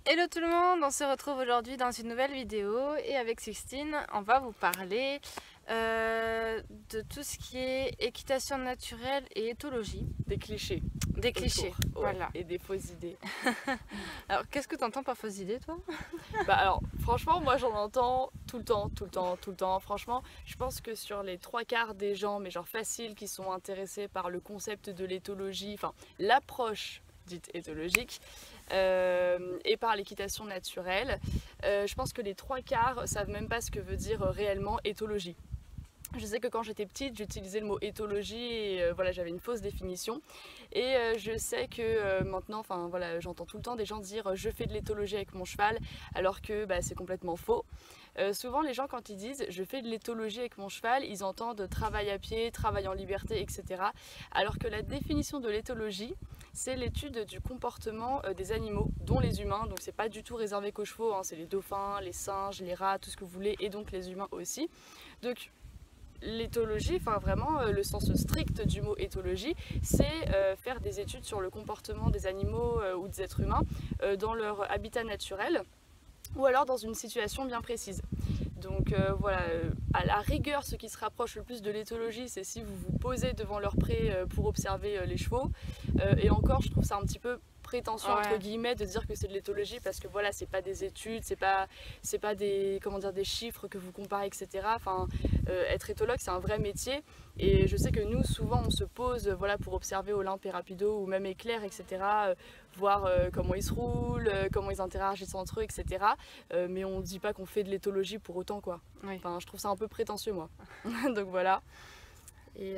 Hello tout le monde, on se retrouve aujourd'hui dans une nouvelle vidéo et avec Sixtine, on va vous parler de tout ce qui est équitation naturelle et éthologie. Des clichés. Des clichés, Autour, ouais, voilà. et des fausses idées. Alors qu'est-ce que tu entends par fausses idées toi? Bah alors, franchement, moi j'en entends tout le temps. Franchement, je pense que sur les 3/4 des gens, mais genre faciles, qui sont intéressés par le concept de l'éthologie, enfin l'approche dite éthologique, et par l'équitation naturelle, je pense que les 3/4 savent même pas ce que veut dire réellement éthologie. Je sais que quand j'étais petite, j'utilisais le mot éthologie et voilà, j'avais une fausse définition. Et je sais que maintenant, enfin voilà, j'entends tout le temps des gens dire je fais de l'éthologie avec mon cheval, alors que bah, c'est complètement faux. Souvent, les gens, quand ils disent je fais de l'éthologie avec mon cheval, ils entendent travail à pied, travail en liberté, etc. Alors que la définition de l'éthologie, c'est l'étude du comportement des animaux, dont les humains. Donc, c'est pas du tout réservé qu'aux chevaux, hein, c'est les dauphins, les singes, les rats, tout ce que vous voulez, et donc les humains aussi. Donc, l'éthologie, enfin vraiment le sens strict du mot éthologie, c'est faire des études sur le comportement des animaux ou des êtres humains dans leur habitat naturel ou alors dans une situation bien précise. Donc voilà, à la rigueur, ce qui se rapproche le plus de l'éthologie, c'est si vous vous posez devant leur pré pour observer les chevaux. Et encore, je trouve ça un petit peu prétentieux entre guillemets de dire que c'est de l'éthologie parce que voilà, c'est pas des études, c'est pas des, comment dire, des chiffres que vous comparez, etc. Enfin, être éthologue, c'est un vrai métier. Et je sais que nous, souvent, on se pose voilà, pour observer Olympe et Rapido ou même Éclair, etc. Voir comment ils se roulent, comment ils interagissent entre eux, etc. Mais on ne dit pas qu'on fait de l'éthologie pour autant, quoi. Oui. Enfin, je trouve ça un peu prétentieux, moi. Donc voilà. Et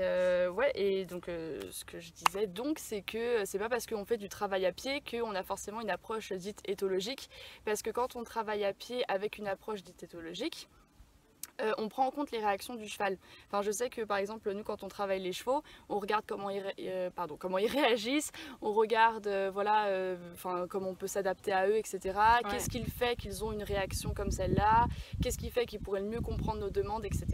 ouais, et donc ce que je disais donc, c'est que c'est pas parce qu'on fait du travail à pied qu'on a forcément une approche dite éthologique, parce que quand on travaille à pied avec une approche dite éthologique, on prend en compte les réactions du cheval. Enfin, je sais que par exemple, nous, quand on travaille les chevaux, on regarde comment ils réagissent, on regarde voilà, comment on peut s'adapter à eux, etc. Ouais. Qu'est-ce qui fait qu'ils ont une réaction comme celle-là? Qu'est-ce qui fait qu'ils pourraient le mieux comprendre nos demandes, etc.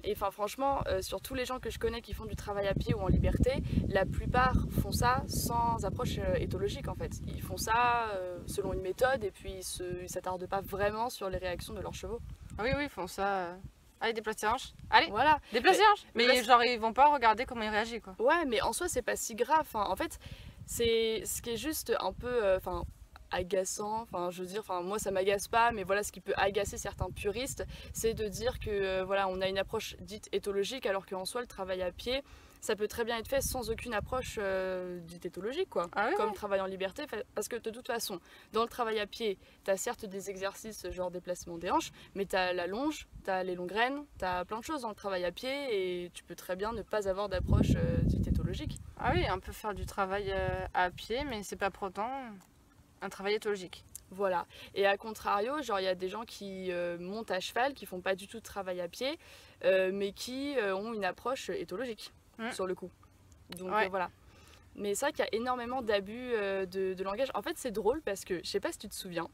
Et enfin, franchement, sur tous les gens que je connais qui font du travail à pied ou en liberté, la plupart font ça sans approche éthologique en fait. Ils font ça selon une méthode et puis ils ne s'attardent pas vraiment sur les réactions de leurs chevaux. Oui, ils font ça. Allez, déplace tes hanches. Allez, voilà. Déplace tes hanches. Mais genre, ils vont pas regarder comment il réagit, quoi. Ouais, mais en soi, c'est pas si grave. Enfin, en fait, c'est ce qui est juste un peu agaçant. Enfin, je veux dire, moi, ça m'agace pas, mais voilà, ce qui peut agacer certains puristes, c'est de dire que voilà, on a une approche dite éthologique, alors qu'en soi, le travail à pied, ça peut très bien être fait sans aucune approche dite éthologique, quoi. Ah oui, comme travail en liberté, parce que de toute façon, dans le travail à pied, tu as certes des exercices genre déplacement des hanches, mais tu as la longe, tu as les longues graines, tu as plein de choses dans le travail à pied et tu peux très bien ne pas avoir d'approche dite éthologique. Ah oui, on peut faire du travail à pied, mais c'est pas pour autant un travail éthologique. Voilà. Et à contrario, genre il y a des gens qui montent à cheval, qui font pas du tout de travail à pied, mais qui ont une approche éthologique sur le coup. Donc voilà. Mais c'est vrai qu'il y a énormément d'abus de langage. En fait, c'est drôle parce que, je sais pas si tu te souviens,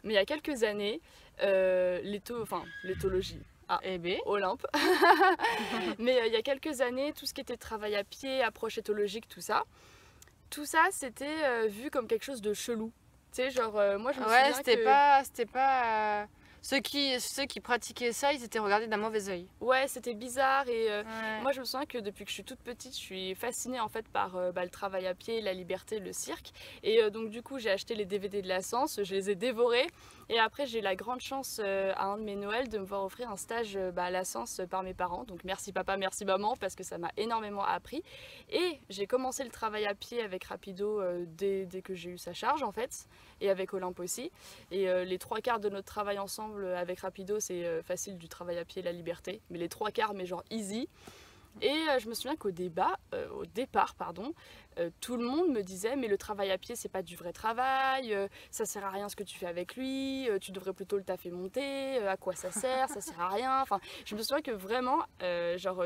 mais il y a quelques années, l'éthologie, Olympe, mais il y a quelques années, tout ce qui était travail à pied, approche éthologique, tout ça c'était vu comme quelque chose de chelou. Tu sais, genre, moi je me souviens c'était pas ceux qui pratiquaient ça, ils étaient regardés d'un mauvais œil. Ouais, c'était bizarre et moi je me souviens que depuis que je suis toute petite, je suis fascinée en fait par le travail à pied, la liberté, le cirque. Et donc du coup, j'ai acheté les DVD de la Sens, je les ai dévorés. Et après, j'ai eu la grande chance à un de mes Noëls de me voir offrir un stage à la Sens par mes parents. Donc merci papa, merci maman, parce que ça m'a énormément appris. Et j'ai commencé le travail à pied avec Rapido dès que j'ai eu sa charge en fait, et avec Olympe aussi. Et les 3/4 de notre travail ensemble avec Rapido, c'est facile du travail à pied, la liberté. Mais les 3/4, mais genre easy. Et je me souviens qu'au départ, tout le monde me disait mais le travail à pied c'est pas du vrai travail, ça sert à rien ce que tu fais avec lui, tu devrais plutôt le taffer monter, à quoi ça sert, ça sert à rien. Enfin, je me souviens que vraiment,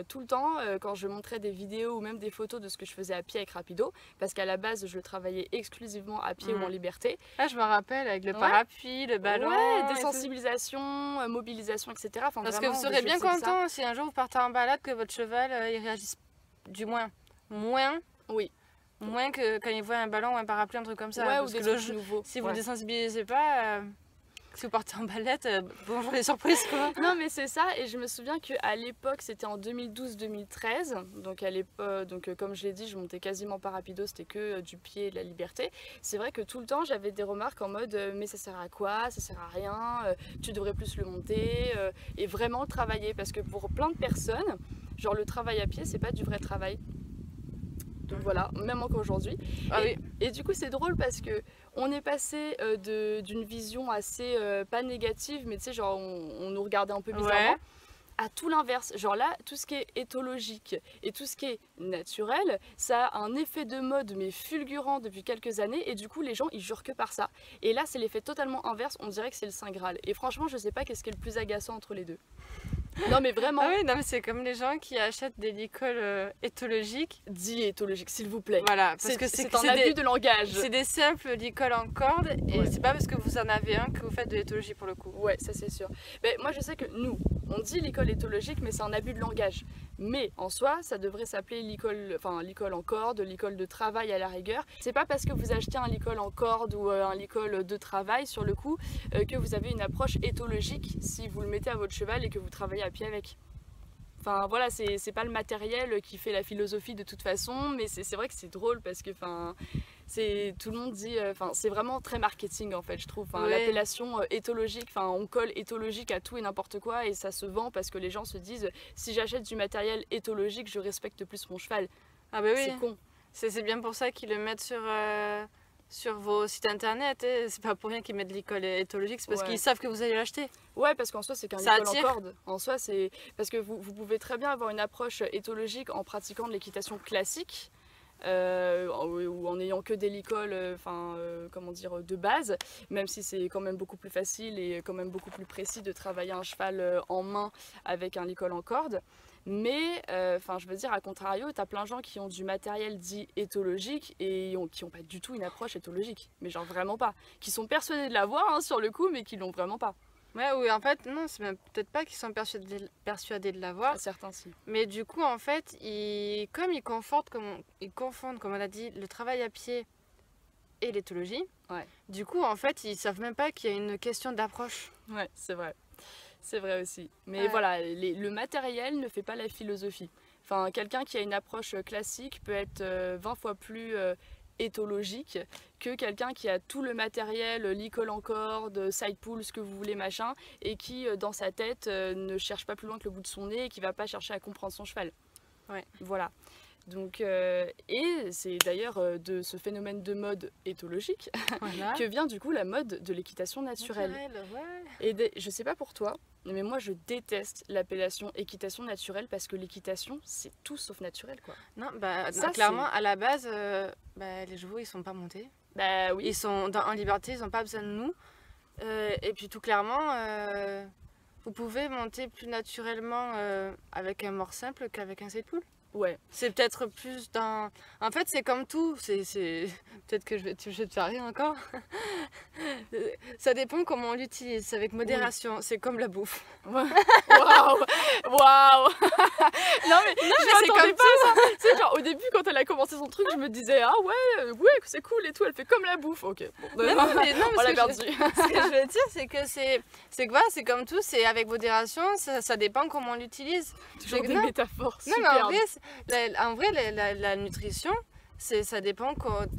tout le temps, quand je montrais des vidéos ou même des photos de ce que je faisais à pied avec Rapido, parce qu'à la base je le travaillais exclusivement à pied ou en liberté. Ah, je me rappelle avec le parapluie, le ballon, désensibilisation, mobilisation, etc. Enfin, parce que vous serez bien content si un jour vous partez en balade que votre cheval il réagisse du moins. Oui. Moins que quand ils voient un ballon ou un parapluie, un truc comme ça. Ouais, Parce ou des que trucs nouveaux. si vous Ouais. ne désensibilisez pas, si vous partez en balette, bonjour les surprises quoi. Non mais c'est ça, et je me souviens qu'à l'époque c'était en 2012-2013, donc à l'époque, comme je l'ai dit, je montais quasiment pas rapido, c'était que du pied et de la liberté. C'est vrai que tout le temps j'avais des remarques en mode mais ça sert à quoi, ça sert à rien, tu devrais plus le monter, et vraiment le travailler, parce que pour plein de personnes, genre le travail à pied c'est pas du vrai travail. Donc voilà, même encore aujourd'hui. Ah oui. Et du coup c'est drôle parce que on est passé d'une vision assez pas négative, mais tu sais genre on nous regardait un peu bizarrement, Ouais. à tout l'inverse. Genre là, tout ce qui est éthologique et tout ce qui est naturel, ça a un effet de mode mais fulgurant depuis quelques années, et du coup les gens ils jurent que par ça. Et là c'est l'effet totalement inverse, on dirait que c'est le Saint Graal. Et franchement je sais pas qu'est-ce qui est le plus agaçant entre les deux. Non mais vraiment, Ah oui, non mais c'est comme les gens qui achètent des licoles éthologiques. dis éthologique s'il vous plaît. Voilà, parce C'est que c'est un c'est abus des, de langage. c'est des simples licoles en corde et Ouais. c'est pas parce que vous en avez un que vous faites de l'éthologie pour le coup. Ouais, ça c'est sûr. Mais moi je sais que nous, on dit l'école éthologique, mais c'est un abus de langage. Mais en soi, ça devrait s'appeler l'école en corde, l'école de travail à la rigueur. C'est pas parce que vous achetez un licol en corde ou un licol de travail sur le coup que vous avez une approche éthologique si vous le mettez à votre cheval et que vous travaillez à pied avec. Enfin voilà, c'est pas le matériel qui fait la philosophie de toute façon, mais c'est vrai que c'est drôle parce que tout le monde dit, c'est vraiment très marketing en fait je trouve. Ouais. L'appellation éthologique, on colle éthologique à tout et n'importe quoi et ça se vend parce que les gens se disent si j'achète du matériel éthologique je respecte plus mon cheval. Ah bah oui, C'est con. c'est bien pour ça qu'ils le mettent sur vos sites internet. C'est pas pour rien qu'ils mettent l'école éthologique, c'est parce Ouais. qu'ils savent que vous allez l'acheter. Ouais, parce qu'en soi c'est qu'un Ça licol en attire. corde. En soi c'est parce que vous pouvez très bien avoir une approche éthologique en pratiquant de l'équitation classique. Ou en ayant que des licoles de base, même si c'est quand même beaucoup plus facile et quand même beaucoup plus précis de travailler un cheval en main avec un licol en corde. Mais je veux dire, à contrario, t'as plein de gens qui ont du matériel dit éthologique et qui n'ont pas du tout une approche éthologique, mais genre vraiment pas, qui sont persuadés de l'avoir hein, sur le coup, mais qui l'ont vraiment pas. Ouais, oui, en fait, non, c'est même peut-être pas qu'ils sont persuadés de l'avoir, À certains si. mais du coup, en fait, comme ils confondent, comme on a dit, le travail à pied et l'éthologie, Ouais. du coup, en fait, ils savent même pas qu'il y a une question d'approche. Ouais, c'est vrai. C'est vrai aussi. Mais Ouais. voilà, le matériel ne fait pas la philosophie. Quelqu'un qui a une approche classique peut être 20 fois plus éthologique que quelqu'un qui a tout le matériel, licol en corde, side pull, ce que vous voulez, machin, et qui, dans sa tête, ne cherche pas plus loin que le bout de son nez et qui va pas chercher à comprendre son cheval. Ouais. Voilà. Donc, et c'est d'ailleurs de ce phénomène de mode éthologique Voilà. que vient du coup la mode de l'équitation naturelle. Ouais. Et je sais pas pour toi, mais moi je déteste l'appellation équitation naturelle parce que l'équitation c'est tout sauf naturel quoi. Non, bah, Ça, clairement, à la base, les chevaux, ils sont pas montés. Bah oui, Ils sont en liberté, ils n'ont pas besoin de nous. Et puis tout clairement, vous pouvez monter plus naturellement avec un mort simple qu'avec un side pull. ouais. C'est peut-être plus dans... En fait, c'est comme tout. Peut-être que je vais te faire rire encore. Ça dépend comment on l'utilise. C'est avec modération. C'est comme la bouffe. Waouh Waouh Non mais je c'est m'attendais comme pas à ça. Tu sais, genre au début quand elle a commencé son truc, je me disais ah ouais c'est cool et tout, elle fait comme la bouffe. OK. Bon, Non, mais on l'a ce perdu. ce que je veux dire, c'est que c'est quoi? C'est comme tout. C'est avec modération. Ça dépend comment on l'utilise. Toujours que des non. métaphores Non, mais en superbes. vrai, la nutrition, ça dépend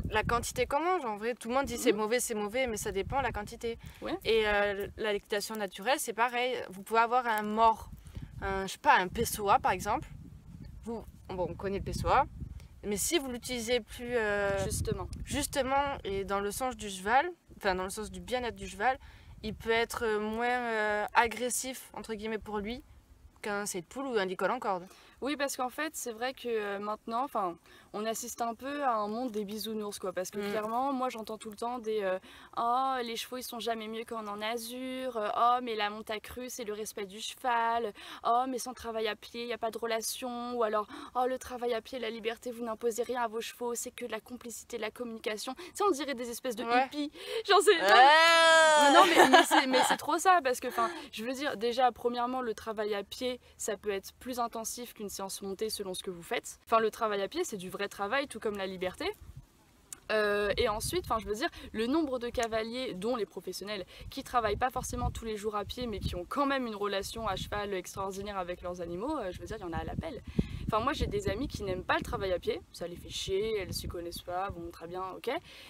la quantité qu'on mange. En vrai, tout le monde dit c'est mauvais, mais ça dépend la quantité. Ouais. Et la lactation naturelle, c'est pareil. Vous pouvez avoir un mort, je sais pas, un PSOA par exemple. On connaît le PSOA, mais si vous l'utilisez plus justement et dans le sens du cheval, enfin dans le sens du bien-être du cheval, il peut être moins agressif entre guillemets pour lui qu'un side pull ou un licol en corde. Oui, parce qu'en fait, c'est vrai que maintenant, on assiste un peu à un monde des bisounours, quoi. Parce que clairement, moi, j'entends tout le temps des oh, les chevaux, ils sont jamais mieux qu'en en azur. Oh, mais la monte à crue, c'est le respect du cheval. Oh, mais sans travail à pied, il n'y a pas de relation. Ou alors, oh, le travail à pied, la liberté, vous n'imposez rien à vos chevaux, c'est que de la complicité, de la communication. Tu sais, on dirait des espèces de hippies. J'en sais. Mais c'est trop ça, parce que, je veux dire, déjà, premièrement, le travail à pied, ça peut être plus intensif qu'une séance montée selon ce que vous faites. Le travail à pied, c'est du vrai travail, tout comme la liberté. Et ensuite, je veux dire, le nombre de cavaliers, dont les professionnels, qui travaillent pas forcément tous les jours à pied, mais qui ont quand même une relation à cheval extraordinaire avec leurs animaux, je veux dire, il y en a à l'appel. Moi, j'ai des amis qui n'aiment pas le travail à pied, ça les fait chier, elles s'y connaissent pas, bon, très bien, ok.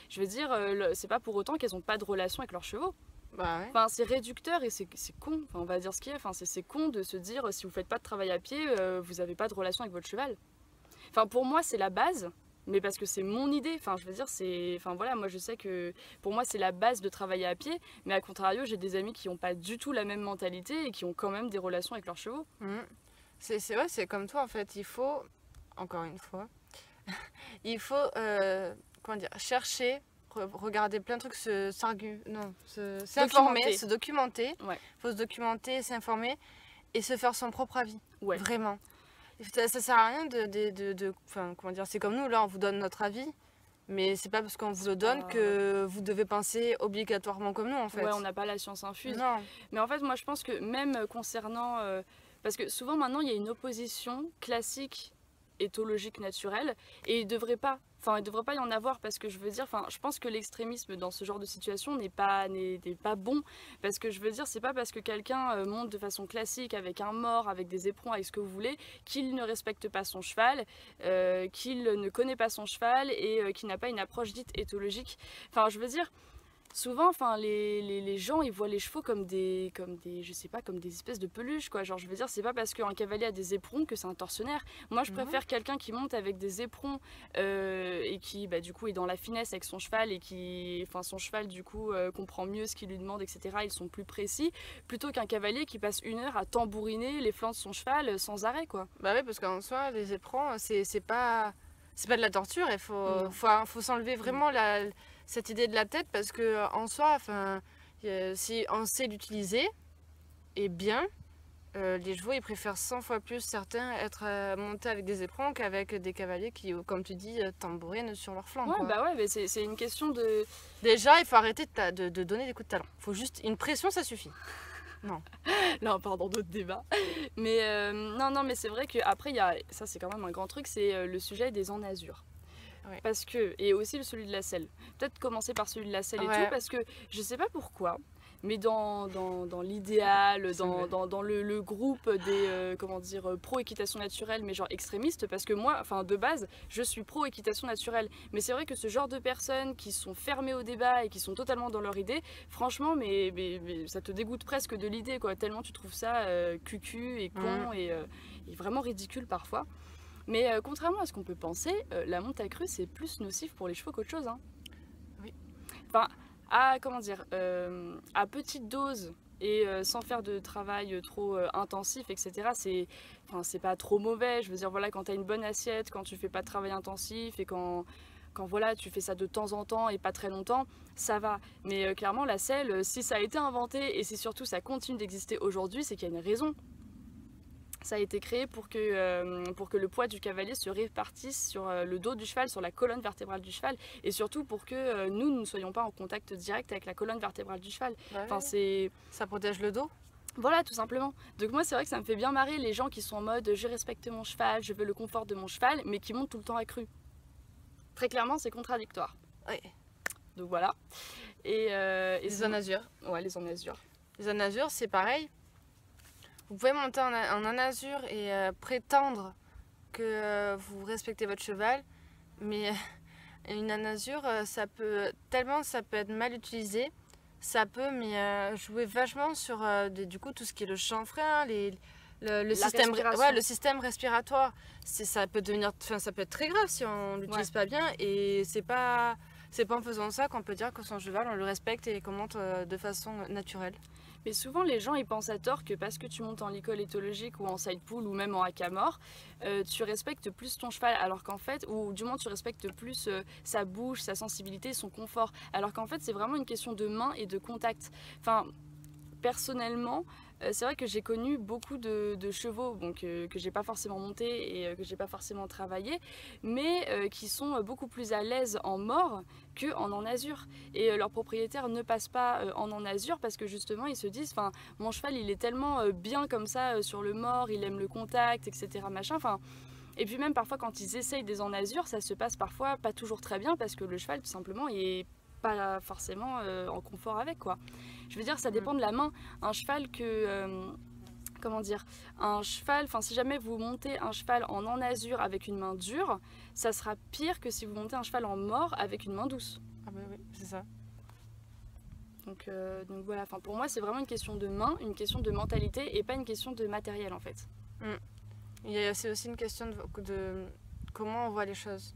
Je veux dire, c'est pas pour autant qu'elles ont pas de relation avec leurs chevaux. Bah ouais. C'est réducteur et c'est con, on va dire ce qu'il y a, c'est con de se dire, si vous faites pas de travail à pied, vous n'avez pas de relation avec votre cheval. Pour moi, c'est la base. Mais parce que c'est mon idée, je veux dire, voilà, moi je sais que pour moi c'est la base de travailler à pied, mais à contrario, j'ai des amis qui n'ont pas du tout la même mentalité et qui ont quand même des relations avec leurs chevaux. C'est comme toi en fait, il faut, encore une fois, il faut, comment dire, chercher, regarder plein de trucs, s'informer, se documenter, il faut se documenter, s'informer et se faire son propre avis, vraiment. Ça sert à rien comment dire, c'est comme nous, là on vous donne notre avis, mais c'est pas parce qu'on vous le donne que vous devez penser obligatoirement comme nous en fait. Ouais, on n'a pas la science infuse. Non. Mais en fait, moi je pense que même concernant, parce que souvent maintenant il y a une opposition classique éthologique naturelle et il devrait pas y en avoir parce que je veux dire, je pense que l'extrémisme dans ce genre de situation n'est pas bon parce que je veux dire, c'est pas parce que quelqu'un monte de façon classique avec un mors, avec des éperons, avec ce que vous voulez, qu'il ne respecte pas son cheval, qu'il ne connaît pas son cheval et qu'il n'a pas une approche dite éthologique. Je veux dire, souvent, les gens, ils voient les chevaux comme des espèces de peluches, quoi. Genre, je veux dire, c'est pas parce qu'un cavalier a des éperons que c'est un tortionnaire. Moi, je préfère quelqu'un qui monte avec des éperons et qui, du coup, est dans la finesse avec son cheval et son cheval, du coup, comprend mieux ce qu'il lui demande, etc. Ils sont plus précis, plutôt qu'un cavalier qui passe 1 heure à tambouriner les flancs de son cheval sans arrêt, quoi. Bah oui, parce qu'en soi, les éperons, c'est pas de la torture. Il faut s'enlever vraiment cette idée de la tête parce que en soi, si on sait l'utiliser et bien, les chevaux ils préfèrent 100 fois plus certains être montés avec des éperons qu'avec des cavaliers qui, comme tu dis, tambourinent sur leur flanc. Ouais, mais c'est une question de... Déjà, il faut arrêter de donner des coups de talon. Faut juste une pression, ça suffit. Non. Non, pardon, d'autres débats. Mais non, mais c'est vrai qu'après, ça c'est quand même un grand truc, c'est le sujet des enasures. Ouais. Parce que, et aussi celui de la selle. Peut-être commencer par celui de la selle et tout, parce que je sais pas pourquoi, mais dans l'idéal, dans le groupe des pro-équitation naturelle, mais genre extrémistes, parce que moi, de base, je suis pro-équitation naturelle. Mais c'est vrai que ce genre de personnes qui sont fermées au débat et qui sont totalement dans leur idée, franchement, mais ça te dégoûte presque de l'idée, quoi. Tellement tu trouves ça cucu et con et vraiment ridicule parfois. Mais contrairement à ce qu'on peut penser, la monte à crue, c'est plus nocif pour les chevaux qu'autre chose. Hein. Oui. À petite dose et sans faire de travail trop intensif, etc., c'est pas trop mauvais. Je veux dire, voilà, quand tu as une bonne assiette, quand tu fais pas de travail intensif et quand voilà, tu fais ça de temps en temps et pas très longtemps, ça va. Mais clairement, la selle, si ça a été inventé et si surtout ça continue d'exister aujourd'hui, c'est qu'il y a une raison. Ça a été créé pour que le poids du cavalier se répartisse sur le dos du cheval, sur la colonne vertébrale du cheval, et surtout pour que nous ne soyons pas en contact direct avec la colonne vertébrale du cheval. Ouais. Ça protège le dos. Voilà, tout simplement. Donc moi, c'est vrai que ça me fait bien marrer les gens qui sont en mode « je respecte mon cheval, je veux le confort de mon cheval », mais qui montent tout le temps à cru. Très clairement, c'est contradictoire. Oui. Donc voilà. Et les enasures. Ouais, les enasures. Les enasures, c'est pareil. Vous pouvez monter en enasure et prétendre que vous respectez votre cheval, mais une enasure, ça peut être mal utilisé. Ça peut jouer vachement sur du coup tout ce qui est le chanfrein, le système respiratoire. Ça peut être très grave si on l'utilise pas bien, et c'est pas en faisant ça qu'on peut dire que son cheval on le respecte et qu'on monte de façon naturelle. Mais souvent les gens ils pensent à tort que parce que tu montes en licol éthologique ou en side pull ou même en haka-mort, tu respectes plus ton cheval, alors qu'en fait, ou du moins tu respectes plus sa bouche, sa sensibilité, son confort, alors qu'en fait c'est vraiment une question de main et de contact. Personnellement, c'est vrai que j'ai connu beaucoup de chevaux que j'ai pas forcément monté et que j'ai pas forcément travaillé, mais qui sont beaucoup plus à l'aise en mort qu'en enasure. Et leurs propriétaires ne passent pas en enasure parce que justement ils se disent, mon cheval il est tellement bien comme ça sur le mort, il aime le contact, etc. machin. Et puis même parfois quand ils essayent des enasures, ça se passe parfois pas toujours très bien parce que le cheval tout simplement il est pas forcément en confort avec quoi. Je veux dire ça dépend de la main. Un cheval comment dire, un cheval, enfin si jamais vous montez un cheval en enasure avec une main dure, ça sera pire que si vous montez un cheval en mort avec une main douce. Ah bah oui, c'est ça. Donc voilà, enfin, pour moi c'est vraiment une question de main, une question de mentalité et pas une question de matériel en fait. C'est aussi une question de comment on voit les choses.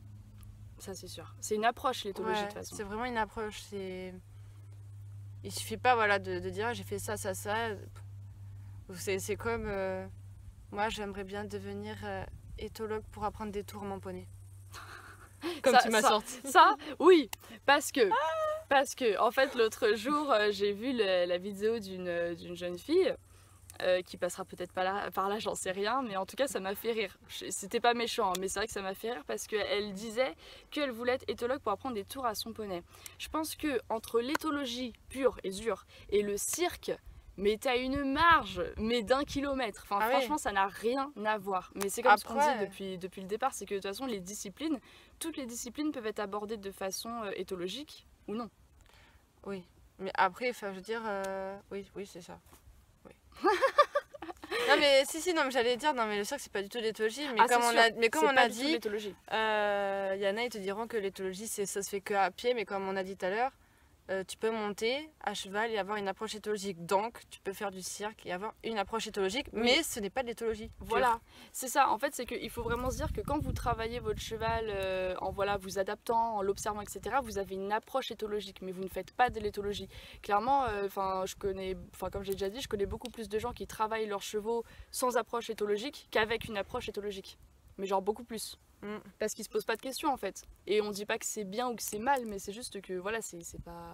Ça c'est sûr. C'est une approche l'éthologie de toute façon. C'est vraiment une approche. Il suffit pas voilà, de dire ah, j'ai fait ça, ça, ça. C'est comme moi j'aimerais bien devenir éthologue pour apprendre des tours à mon poney. Comme tu m'as sorti. Ça, oui, parce que en fait l'autre jour j'ai vu la vidéo d'une jeune fille qui passera peut-être par là, j'en sais rien, mais en tout cas ça m'a fait rire. C'était pas méchant, hein, mais c'est vrai que ça m'a fait rire parce qu'elle disait qu'elle voulait être éthologue pour apprendre des tours à son poney. Je pense que entre l'éthologie pure et dure et le cirque, mais t'as une marge, mais d'1 kilomètre. Enfin, franchement, ça n'a rien à voir. Mais c'est comme ce qu'on dit depuis le départ, c'est que de toute façon, toutes les disciplines peuvent être abordées de façon éthologique ou non. Oui, mais après, je veux dire, oui, c'est ça. Oui. Non mais non mais j'allais dire non mais le cirque c'est pas du tout l'éthologie mais comme on a dit y en a ils te diront que l'éthologie ça se fait que à pied mais comme on a dit tout à l'heure tu peux monter à cheval et avoir une approche éthologique donc tu peux faire du cirque et avoir une approche éthologique mais ce n'est pas de l'éthologie. Voilà, c'est ça en fait c'est qu'il faut vraiment se dire que quand vous travaillez votre cheval en vous adaptant, en l'observant etc. vous avez une approche éthologique mais vous ne faites pas de l'éthologie. Clairement comme j'ai déjà dit je connais beaucoup plus de gens qui travaillent leurs chevaux sans approche éthologique qu'avec une approche éthologique. Mais genre beaucoup plus. Parce qu'ils se posent pas de questions en fait. Et on dit pas que c'est bien ou que c'est mal, mais c'est juste que voilà, c'est pas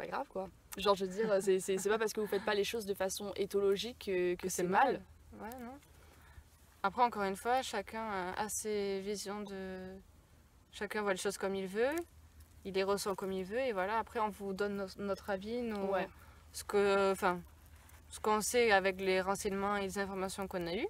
grave quoi. Genre je veux dire, c'est pas parce que vous faites pas les choses de façon éthologique que c'est mal. Ouais, non. Après encore une fois, chacun a ses visions de... Chacun voit les choses comme il veut, il les ressent comme il veut, et voilà, après on vous donne notre avis, ce qu'on sait avec les renseignements et les informations qu'on a eues.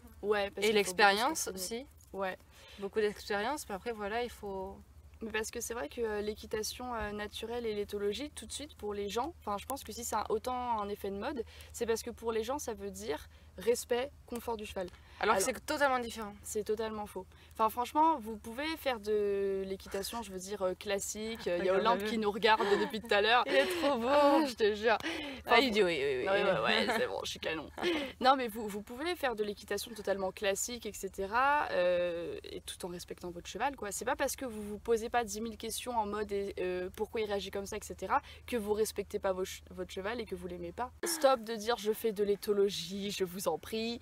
Et l'expérience aussi. Ouais. Beaucoup d'expérience, mais après voilà, il faut... Mais parce que c'est vrai que l'équitation naturelle et l'éthologie, tout de suite pour les gens, enfin je pense que si c'est autant un effet de mode, c'est parce que pour les gens ça veut dire respect, confort du cheval. Alors que c'est totalement différent. C'est totalement faux. Enfin franchement, vous pouvez faire de l'équitation, je veux dire classique. Il y a Olympe qui nous regarde depuis tout à l'heure. Il est trop beau, je te jure. Enfin, il dit oui. Ouais, c'est bon, je suis canon. Non mais vous pouvez faire de l'équitation totalement classique, etc. Et tout en respectant votre cheval, quoi. C'est pas parce que vous vous posez pas 10 000 questions en mode pourquoi il réagit comme ça, etc. que vous respectez pas votre cheval et que vous l'aimez pas. Stop de dire je fais de l'éthologie, je vous en prie.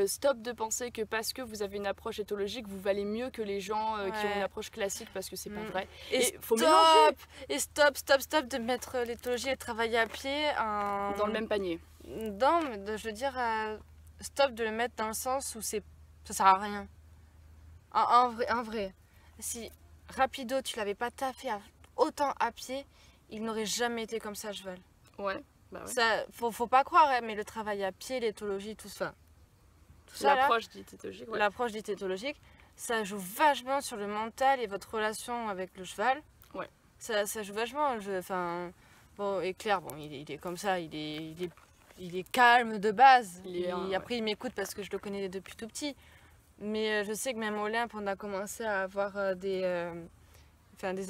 Stop de penser que parce que vous avez une approche éthologique, vous valez mieux que les gens qui ont une approche classique parce que c'est pas vrai. Et faut mélanger. Et stop de mettre l'éthologie et le travail à pied dans le même panier. Non, mais je veux dire, stop de le mettre dans le sens où ça sert à rien. En vrai, si Rapido tu l'avais pas taffé autant à pied, il n'aurait jamais été comme ça à cheval. Ouais. Bah ouais. Ça, faut pas croire, mais le travail à pied, l'éthologie, tout ça. L'approche dite éthologique. Ouais. L'approche dite éthologique, ça joue vachement sur le mental et votre relation avec le cheval. Ouais. Ça joue vachement. Bon, et Claire, bon, il est comme ça, il est calme de base. Après, il m'écoute parce que je le connais depuis tout petit. Mais je sais que même Olympe, on a commencé à avoir des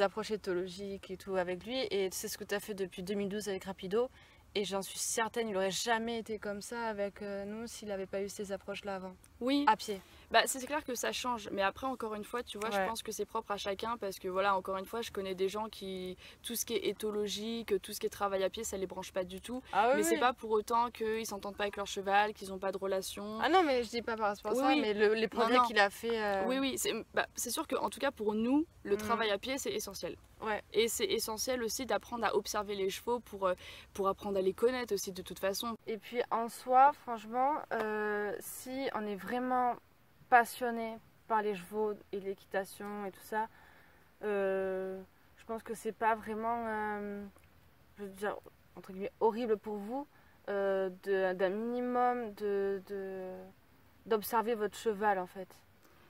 approches éthologiques et tout avec lui. Et c'est ce que tu as fait depuis 2012 avec Rapido. Et j'en suis certaine, il n'aurait jamais été comme ça avec nous s'il n'avait pas eu ces approches-là avant. Oui. À pied. Bah, c'est clair que ça change. Mais après, encore une fois, tu vois, je pense que c'est propre à chacun. Parce que voilà, encore une fois, je connais des gens qui... Tout ce qui est éthologique, tout ce qui est travail à pied, ça les branche pas du tout. Mais c'est pas pour autant qu'ils s'entendent pas avec leur cheval, qu'ils n'ont pas de relation. Ah non, mais je dis pas par rapport à ça, mais les progrès qu'il a fait... Oui, c'est sûr qu'en tout cas, pour nous, le travail à pied, c'est essentiel. Ouais. Et c'est essentiel aussi d'apprendre à observer les chevaux pour apprendre à les connaître aussi de toute façon. Et puis en soi, franchement, si on est vraiment passionné par les chevaux et l'équitation et tout ça, je pense que c'est pas vraiment, je veux dire, entre guillemets, horrible pour vous d'un minimum d'observer votre cheval en fait.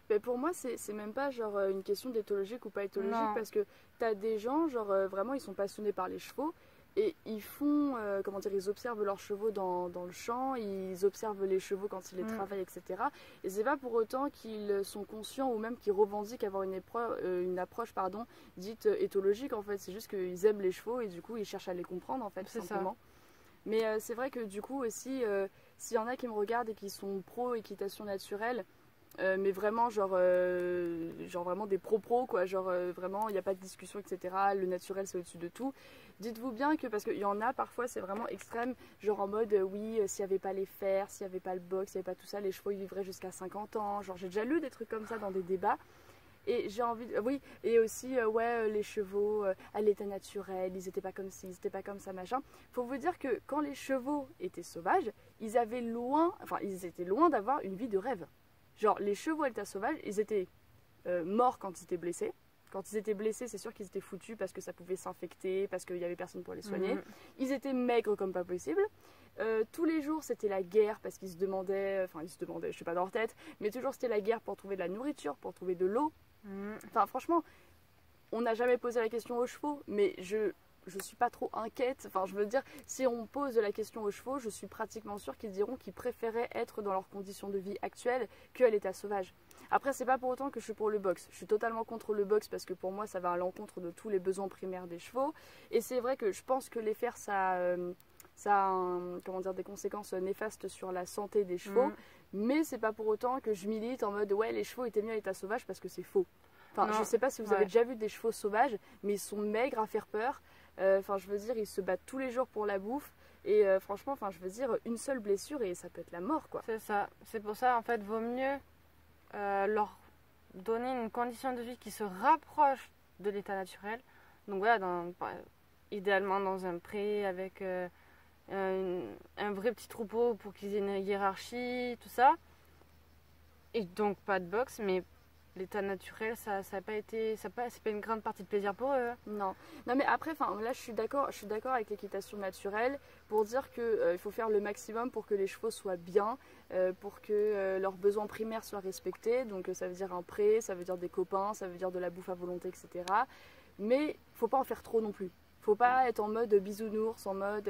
Mais pour moi, c'est même pas genre une question d'éthologique ou pas éthologique, Non. parce que t'as des gens, genre vraiment, ils sont passionnés par les chevaux et ils font, comment dire, ils observent leurs chevaux dans le champ, ils observent les chevaux quand ils les travaillent, etc. Et c'est pas pour autant qu'ils sont conscients ou même qu'ils revendiquent avoir une approche pardon, dite éthologique en fait. C'est juste qu'ils aiment les chevaux et du coup ils cherchent à les comprendre en fait, C'est simplement. Mais c'est vrai que du coup aussi, s'il y en a qui me regardent et qui sont pro équitation naturelle, mais vraiment genre vraiment des pro quoi, genre vraiment il n'y a pas de discussion, etc. Le naturel c'est au-dessus de tout. Dites-vous bien que, parce qu'il y en a parfois c'est vraiment extrême, genre en mode oui, s'il n'y avait pas les fers, s'il n'y avait pas le box, s'il n'y avait pas tout ça, les chevaux ils vivraient jusqu'à 50 ans. Genre j'ai déjà lu des trucs comme ça dans des débats. Et j'ai envie oui, et aussi les chevaux à l'état naturel, ils étaient pas comme ci, ils étaient pas comme ça, machin. Faut vous dire que quand les chevaux étaient sauvages, ils étaient loin d'avoir une vie de rêve. Genre les chevaux à l'état sauvage, ils étaient morts quand ils étaient blessés. Quand ils étaient blessés, c'est sûr qu'ils étaient foutus parce que ça pouvait s'infecter, parce qu'il y avait personne pour les soigner. Ils étaient maigres comme pas possible. Tous les jours c'était la guerre parce qu'ils se demandaient, je sais pas dans leur tête, mais toujours c'était la guerre pour trouver de la nourriture, pour trouver de l'eau. Enfin franchement, on n'a jamais posé la question aux chevaux, mais je suis pas trop inquiète. Enfin je veux dire, si on pose la question aux chevaux, je suis pratiquement sûre qu'ils diront qu'ils préféraient être dans leurs conditions de vie actuelles qu'à l'état sauvage. Après c'est pas pour autant que je suis pour le box. Je suis totalement contre le box parce que pour moi ça va à l'encontre de tous les besoins primaires des chevaux. Et c'est vrai que je pense que les fers ça a des conséquences néfastes sur la santé des chevaux. Mais c'est pas pour autant que je milite en mode ouais les chevaux étaient mieux à l'état sauvage, parce que c'est faux. Enfin je sais pas si vous avez déjà vu des chevaux sauvages, mais ils sont maigres à faire peur. Enfin je veux dire ils se battent tous les jours pour la bouffe. Et franchement, enfin je veux dire une seule blessure et ça peut être la mort quoi. C'est ça. C'est pour ça en fait vaut mieux leur donner une condition de vie qui se rapproche de l'état naturel. Donc voilà, idéalement dans un pré avec un vrai petit troupeau pour qu'ils aient une hiérarchie, tout ça. Et donc pas de box, mais l'état naturel, ça n'a pas été, c'est pas une grande partie de plaisir pour eux. Non, mais après, là je suis d'accord avec l'équitation naturelle pour dire que il faut faire le maximum pour que les chevaux soient bien, pour que leurs besoins primaires soient respectés. Donc ça veut dire un pré, ça veut dire des copains, ça veut dire de la bouffe à volonté, etc. Mais faut pas en faire trop non plus. Faut pas être en mode bisounours, en mode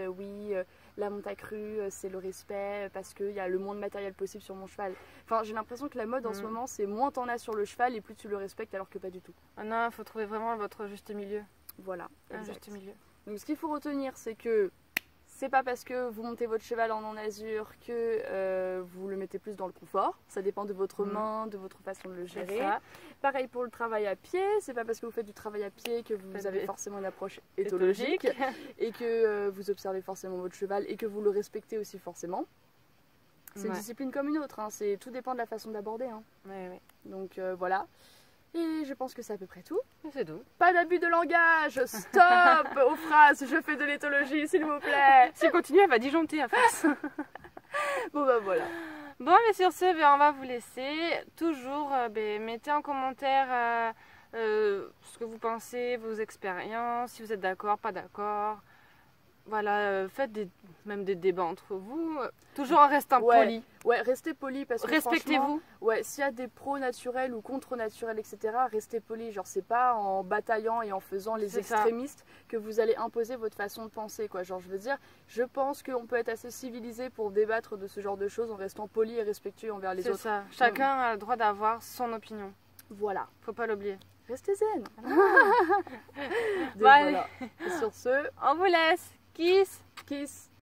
la monte à crue, c'est le respect parce qu'il y a le moins de matériel possible sur mon cheval. Enfin, j'ai l'impression que la mode en ce moment, c'est moins t'en as sur le cheval et plus tu le respectes, alors que pas du tout. Ah non, il faut trouver vraiment votre juste milieu. Voilà, un juste milieu. Donc ce qu'il faut retenir, c'est que c'est pas parce que vous montez votre cheval en azur que vous le mettez plus dans le confort. Ça dépend de votre main, de votre façon de le gérer. Pareil pour le travail à pied. C'est pas parce que vous faites du travail à pied que vous avez forcément une approche éthologique et que vous observez forcément votre cheval et que vous le respectez aussi forcément. C'est une discipline comme une autre. Hein. Tout dépend de la façon d'aborder. Hein. Donc voilà. Et je pense que c'est à peu près tout. C'est tout. Pas d'abus de langage. Stop aux phrases. Je fais de l'éthologie, s'il vous plaît. Si elle continue, elle va disjoncter à face. Bon bah voilà. Bon, mais sur ce, on va vous laisser. Toujours, mettez en commentaire ce que vous pensez, vos expériences, si vous êtes d'accord, pas d'accord. Voilà, faites même des débats entre vous, toujours en restant poli. Ouais, restez poli parce que respectez-vous. Ouais, s'il y a des pros naturels ou contre naturels, etc., restez poli. Genre, c'est pas en bataillant et en faisant les extrémistes que vous allez imposer votre façon de penser, quoi. Genre, je veux dire, je pense qu'on peut être assez civilisé pour débattre de ce genre de choses en restant poli et respectueux envers les autres. C'est ça. Chacun a le droit d'avoir son opinion. Voilà. Faut pas l'oublier. Restez zen. Voilà. Et sur ce, on vous laisse. Kiss. Kiss.